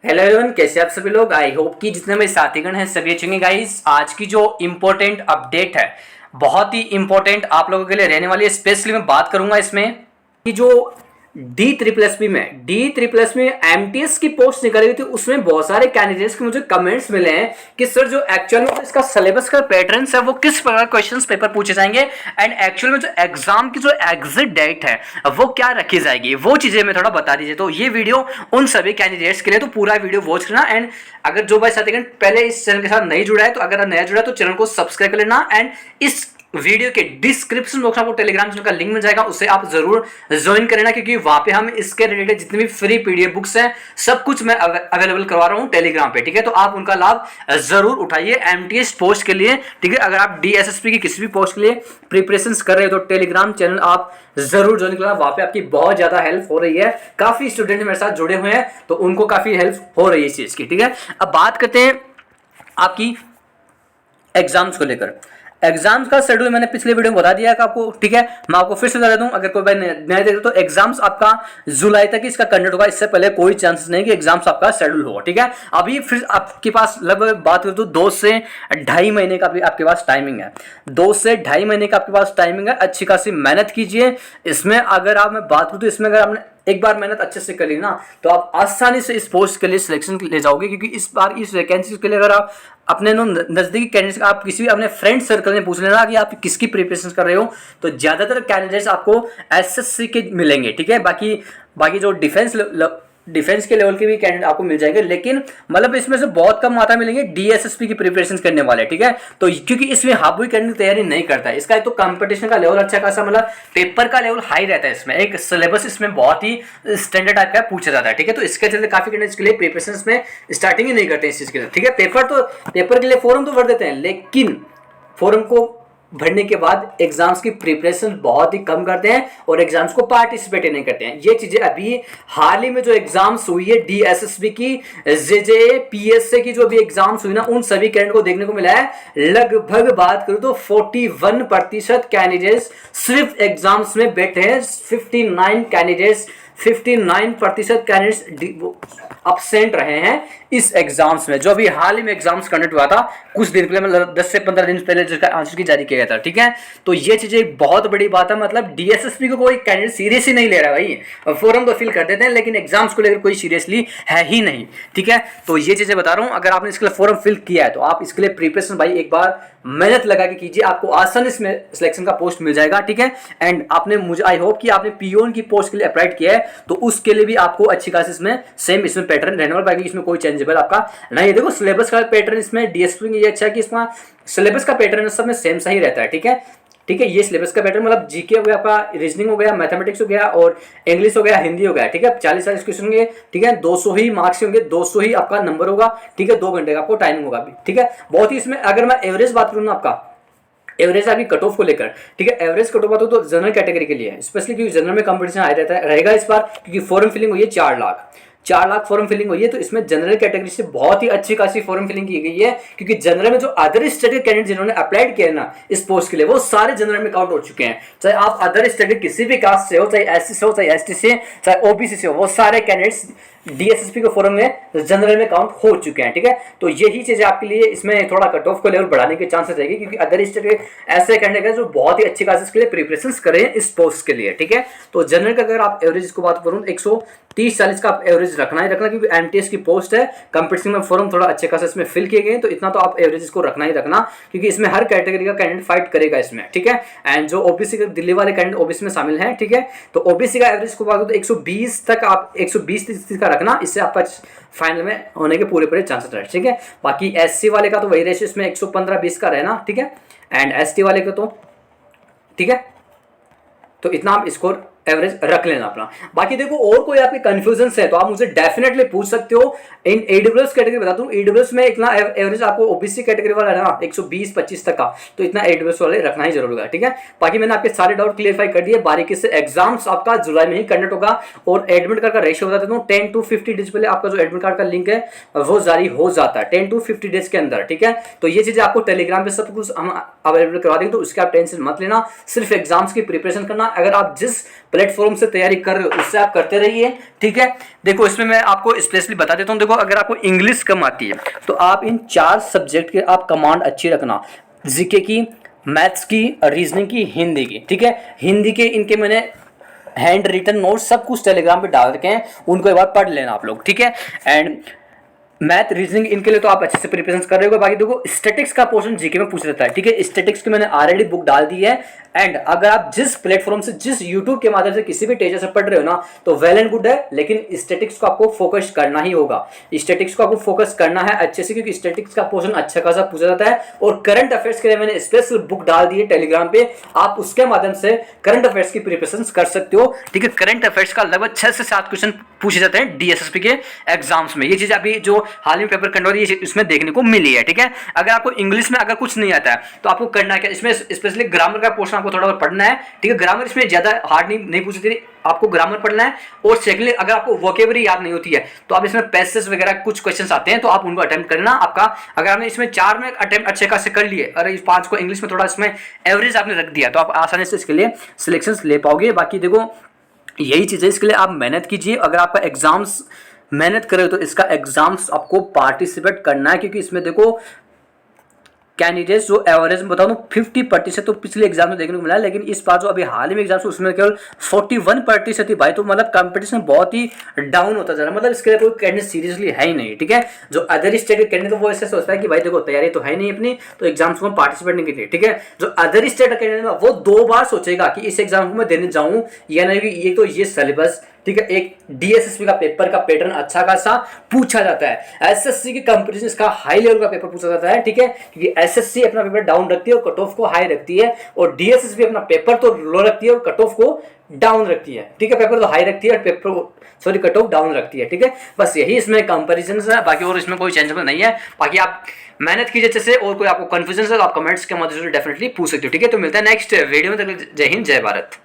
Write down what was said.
Hello everyone, कैसे आप सभी लोग। आई होप कि जितने मेरे साथीगण हैं सभी अच्छे होंगे। गाइस, आज की जो इम्पोर्टेंट अपडेट है बहुत ही इम्पोर्टेंट आप लोगों के लिए रहने वाली है। स्पेशली मैं बात करूंगा इसमें कि जो डी ट्रिपल एस पी में एमटीएस की पोस्ट निकाली हुई थी, उसमें बहुत सारे कैंडिडेट्स के मुझे कमेंट्स मिले हैं कि सर जो एक्चुअल में इसका सिलेबस का पैटर्न है वो किस प्रकार क्वेश्चंस पेपर पूछे जाएंगे एंड एक्चुअल में जो एग्जाम की जो एग्जिट डेट है वो क्या रखी जाएगी, वो चीजें मैं थोड़ा बता दीजिए। तो ये वीडियो उन सभी कैंडिडेट्स के लिए, तो पूरा वीडियो वॉच करना। एंड अगर जो भाई साथी पहले इस चैनल के साथ नहीं जुड़ा है तो अगर नया जुड़ा है तो चैनल को सब्सक्राइब कर लेना। एंड इस वीडियो के डिस्क्रिप्शन बॉक्स में आपको टेलीग्राम चैनल का लिंक मिल जाएगा, उससे आप जरूर ज्वाइन करें, क्योंकि वहां पे हम इसके रिलेटेड जितनी भी फ्री पीडीएफ बुक्स हैं सब कुछ मैं अवेलेबल करवा रहा हूं टेलीग्राम पे। ठीक है, तो आप उनका लाभ जरूर उठाइए एमटीएस पोस्ट के लिए। ठीक है, अगर आप डीएसएसपी की किसी भी पोस्ट के लिए प्रिपरेशन कर रहे हो तो टेलीग्राम चैनल आप जरूर ज्वाइन करना। वहां पे आपकी बहुत ज्यादा हेल्प हो रही है। काफी स्टूडेंट मेरे साथ जुड़े हुए हैं तो उनको काफी हेल्प हो रही है इस चीज की। ठीक है, अब बात करते हैं आपकी एग्जाम्स को लेकर। एग्जाम्स का शेड्यूल मैंने पिछले वीडियो में बता दिया है आपको। ठीक है, मैं आपको फिर से बता दूं, अगर कोई भाई नया देख तो एग्जाम्स आपका जुलाई तक इसका कंडक्ट होगा। इससे पहले कोई चांसेस नहीं कि एग्जाम्स आपका शेड्यूल होगा। ठीक है, अभी फिर आपके पास लगभग बात करें तो 2 से 2.5 महीने का भी आपके पास टाइमिंग है। 2 से 2.5 महीने का आपके पास टाइमिंग है। अच्छी खासी मेहनत कीजिए इसमें। अगर आप मैं बात करूं तो इसमें अगर आपने एक बार मेहनत अच्छे से कर ली ना तो आप आसानी से इस पोस्ट के लिए सिलेक्शन ले जाओगे, क्योंकि इस बार इस वैकेंसी के लिए अगर आप अपने नजदीकी कैंडिडेट्स, आप किसी भी अपने फ्रेंड सर्कल में पूछ लेना कि आप किसकी प्रिपरेशन कर रहे हो, तो ज्यादातर कैंडिडेट्स आपको एसएससी के मिलेंगे। ठीक है, बाकी जो डिफेंस के लेवल के भी कैंडिडेट आपको मिल जाएंगे, लेकिन मतलब इसमें से बहुत कम मात्रा मिलेंगे डीएसएसपी की प्रिपरेशन करने वाले। ठीक है, तो क्योंकि इसमें हर कोई कैंडिडेट तैयारी नहीं करता है। इसका एक तो कंपटीशन का लेवल अच्छा खासा, मतलब पेपर का लेवल हाई रहता है। इसमें एक सिलेबस इसमें बहुत ही स्टैंडर्ड टाइप का पूछा जाता है। ठीक है, तो इसके चलते काफी कैंडिडेट्स के लिए प्रिपरेशन में स्टार्टिंग ही नहीं करते इस चीज के लिए। ठीक है, पेपर के लिए फॉर्म तो भर देते हैं, लेकिन फॉर्म को भरने के बाद एग्जाम्स की प्रिपरेशन बहुत ही कम करते हैं और एग्जाम्स को पार्टिसिपेट नहीं करते हैं। ये चीजें अभी हाल ही में जो एग्जाम्स हुई है डीएसएसबी की, जेजे पीएसए की जो भी एग्जाम्स हुई ना, उन सभी कैंडिडेट को देखने को मिला है लगभग बात करूं तो 41% कैंडिडेट्स सिर्फ एग्जाम्स में बैठे हैं। 59% कैंडिडेट्स अपसेंट रहे हैं इस एग्जाम्स में, जो अभी हाल ही में एग्जाम्स कंडक्ट हुआ था कुछ दिन पहले, मतलब 10 से 15 दिन पहले जिसका आंसर की जारी किया गया था। ठीक है, तो ये चीजें बहुत बड़ी बात है। मतलब डीएसएसपी को कोई कैंडिडेट सीरियस ही नहीं ले रहा भाई। फॉर्म तो फिल कर देते हैं लेकिन एग्जाम्स को लेकर कोई सीरियसली है ही नहीं। ठीक है, तो ये चीजें बता रहा हूं। अगर आपने इसके लिए फॉर्म फिल किया है तो आप इसके लिए प्रिपरेशन भाई एक बार मेहनत लगा के कीजिए, आपको आसानी से सिलेक्शन का पोस्ट मिल जाएगा। ठीक है, एंड आपने मुझे आई होप कि आपने पीओन की पोस्ट के लिए अप्लाई किया है तो उसके लिए भी आपको अच्छी खासी इसमें सेम इसमें पैटर्न रहने वाला, बाकी इसमें कोई चेंजेबल आपका नहीं है। देखो सिलेबस का पैटर्न इसमें डीएसपी में ये अच्छा है कि इसमें सिलेबस का पैटर्न सब में सेम सही रहता है। ठीक है, ठीक है, ये सिलेबस का पैटर्न मतलब जीके हो गया, आपका रीजनिंग हो गया, मैथमेटिक्स हो गया और इंग्लिश हो गया, हिंदी हो गया। ठीक है, 40 क्वेश्चन होंगे। ठीक है, 200 ही मार्क्स होंगे, 200 ही आपका नंबर होगा। ठीक है, 2 घंटे का आपको टाइमिंग होगा भी। ठीक है, बहुत ही इसमें अगर मैं एवरेज बात करूँ ना, आपका एवरेज आपकी कट ऑफ को लेकर, ठीक है, एवरेज कट ऑफ बात हो तो जनरल कैटेगरी के लिए है, स्पेशली क्योंकि जनरल में कंपटीशन आ रहता है रहेगा इस बार, क्योंकि फॉर्म फिलिंग हुई है 4 लाख फॉर्म फिलिंग हुई है। तो इसमें जनरल कैटेगरी से बहुत ही अच्छी खासी फॉर्म फिलिंग की गई है, क्योंकि जनरल में जो अदर स्टेट के कैंडिडेट जिन्होंने अप्लाइड किया है ना इस पोस्ट के लिए, वो सारे जनरल में काउंट हो चुके हैं। चाहे आप अदर स्टेट के किसी भी कास्ट से हो, चाहे एससी से हो, चाहे एसटी से, चाहे ओबीसी से हो, वो सारे कैंडिडेट्स डीएसएसपी के फॉर्म में जनरल में काउंट हो चुके हैं। ठीक है, तो यही चीजें आपके लिए इसमें थोड़ा कट ऑफ को लेवल बढ़ाने के चांसेस रहेगी, क्योंकि अदर स्टेट के ऐसे कैंडिडेट हैं जो बहुत ही अच्छी खासी के लिए प्रिपरेशन कर रहे हैं इस पोस्ट के लिए। ठीक है, तो जनरल का अगर आप एवरेज को बात करूं 130-40 का आप एवरेज रखना ही रखना, क्योंकि एमटीएस की पोस्ट है, कंपटीशन में फॉर्म थोड़ा अच्छे खासे इसमें फिल किए गए, तो इतना तो आप एवरेज को रखना ही रखना, क्योंकि इसमें हर कैटेगरी का कैंडिडेट फाइट करेगा इसमें। ठीक है, एंड जो ओबीसी के दिल्ली वाले कैंडिडेट ओबीसी में शामिल हैं, ठीक है, तो ओबीसी का एवरेज को बात करूं तो 120 तक आप 120 का रखना, इससे आपका फाइनल में होने के पूरे चांसेस रहे। ठीक है, बाकी एससी वाले का तो वही रेशियो इसमें 115-20 का रहना। ठीक है, एंड एसटी वाले का तो ठीक है, तो इतना आप स्कोर एवरेज रख लेना अपना। बाकी देखो और कोई आपके कंफ्यूजन है तो आप मुझे डेफिनेटली पूछ सकते हो। इन एडब्ल्यूएस कैटेगरी बता दूं, एडब्ल्यूएस में इतना एवरेज आपको ओबीसी कैटेगरी वाला है ना 120-25 तक का, तो इतना एडब्ल्यूएस वाले रखना ही जरूर होगा। ठीक है, बाकी मैंने आपके सारे डाउट क्लियरफाई कर दिए बारीकी से। एग्जाम्स आपका जुलाई में ही कंडक्ट होगा और एडमिट कार्ड का रेशियो बता देता हूँ, 10 to 50 डेज पहले आपका जो एडमिट कार्ड का लिंक है वो जारी हो जाता है 10 to 50 डेज के अंदर। ठीक है, तो ये चीजें आपको टेलीग्राम पे सब कुछ हम अवेलेबल करवा देंगे, तो उसके आप टेंशन मत लेना, सिर्फ एग्जाम्स की प्रिपरेशन करना। अगर आप जिस प्लेटफॉर्म से तैयारी कर रहे हो उससे आप करते रहिए, ठीक है। देखो इसमें मैं आपको स्पेशली बता देता हूँ, देखो अगर आपको इंग्लिश कम आती है तो आप इन 4 सब्जेक्ट के आप कमांड अच्छी रखना, जीके की, मैथ्स की, रीजनिंग की, हिंदी की, ठीक है। हिंदी के इनके मैंने हैंड रिटन नोट सब कुछ टेलीग्राम पे डाल रखे हैं, उनको एक बार पढ़ लेना आप लोग, ठीक है। एंड मैथ रीजनिंग इनके लिए तो आप अच्छे से प्रिपरेशन कर रहे हो। बाकी देखो स्टैटिक्स का पोर्शन जीके में पूछ लेता है, ठीक है। स्टैटिक्स की मैंने ऑलरेडी बुक डाल दी है। एंड अगर आप जिस प्लेटफॉर्म से, जिस यूट्यूब के माध्यम से किसी भी टीचर से पढ़ रहे हो ना, तो वेल एंड गुड है, लेकिन स्टैटिक्स को आपको फोकस करना ही होगा। स्टैटिक्स को आपको फोकस करना है अच्छे से, क्योंकि स्टैटिक्स का पोर्शन अच्छा खासा पूछा जाता है। और करंट अफेयर्स के लिए मैंने स्पेशल बुक डाल दी है टेलीग्राम पे, आप उसके माध्यम से करंट अफेयर्स की प्रिपरेशन कर सकते हो, ठीक है। करंट अफेयर्स का लगभग 6 से 7 क्वेश्चन पूछे जाते हैं डीएसएसपी के एग्जाम्स में। ये चीज अभी जो हाल ही पेपर कंडक्ट ये इसमें देखने को मिली है, ठीक है। अगर आपको इंग्लिश में अगर कुछ नहीं आता है तो आपको करना क्या, इसमें स्पेशली ग्रामर का पोर्शन आपको थोड़ा पढ़ना है, ठीक है। ग्रामर इसमें ज्यादा हार्ड नहीं पूछती थी, आपको ग्रामर पढ़ना है। और सेकंडली अगर आपको वोकेबलरी याद नहीं होती है तो आप इसमें पैसेज वगैरह कुछ क्वेश्चंस आते हैं तो आप उनको अटेम्प्ट करना। आपका अगर आपने इसमें 4 में अटेम्प्ट अच्छे खासे कर लिए, अगर इस 5 को इंग्लिश में थोड़ा इसमें एवरेज आपने रख दिया तो आप आसानी से इसके लिए सिलेक्शंस ले पाओगे। बाकी देखो यही चीज़ है, इसके लिए आप मेहनत कीजिए। अगर आपका एग्जाम्स मेहनत करें तो इसका एग्जाम्स आपको पार्टिसिपेट करना है, क्योंकि इसमें देखो कैंडिडेट्स जो एवरेज में बताऊँ 50% तो पिछले एग्जाम में देखने को मिला है, लेकिन इस बार जो अभी हाल ही में एग्जाम उसमें केवल 41% थी भाई। तो मतलब कंपटीशन बहुत ही डाउन होता जा रहा है, मतलब इसके लिए कोई कैंडिडेट सीरियसली है ही नहीं, ठीक है। जो अदर स्टेट के कैंडिडेट तो वो ऐसे सोचता है कि भाई देखो तैयारी तो है नहीं अपनी, तो एग्जाम्स में पार्टिसिपेट नहीं की, ठीक है। जो अदर स्टेट का कैंडिडेट वो 2 बार सोचेगा कि इस एग्जाम को मैं देने जाऊँ या नहीं, ये तो ये सिलेबस, ठीक है। एक डीएसएसपी का पेपर का पैटर्न अच्छा खासा पूछा जाता है, एसएससी की कंपटीशन इसका हाई लेवल का पेपर पूछा जाता है, ठीक है। क्योंकि एसएससी अपना पेपर डाउन रखती है और कट ऑफ को हाई रखती है, और डीएसएसपी अपना पेपर तो लो रखती है और कट ऑफ को डाउन रखती है, ठीक है। पेपर तो हाई रखती है और पेपर कट ऑफ डाउन रखती है, ठीक है। बस यही इसमें कंपैरिजन है, बाकी और इसमें कोई चेंजेबल नहीं है। बाकी आप मेहनत कीजिए अच्छे से, और कोई आपको कंफ्यूजन है तो आप कमेंट्स के माध्यम से डेफिनेटली पूछ सकते हो, ठीक है। तो मिलता है नेक्स्ट वीडियो में, तक जय हिंद जय भारत।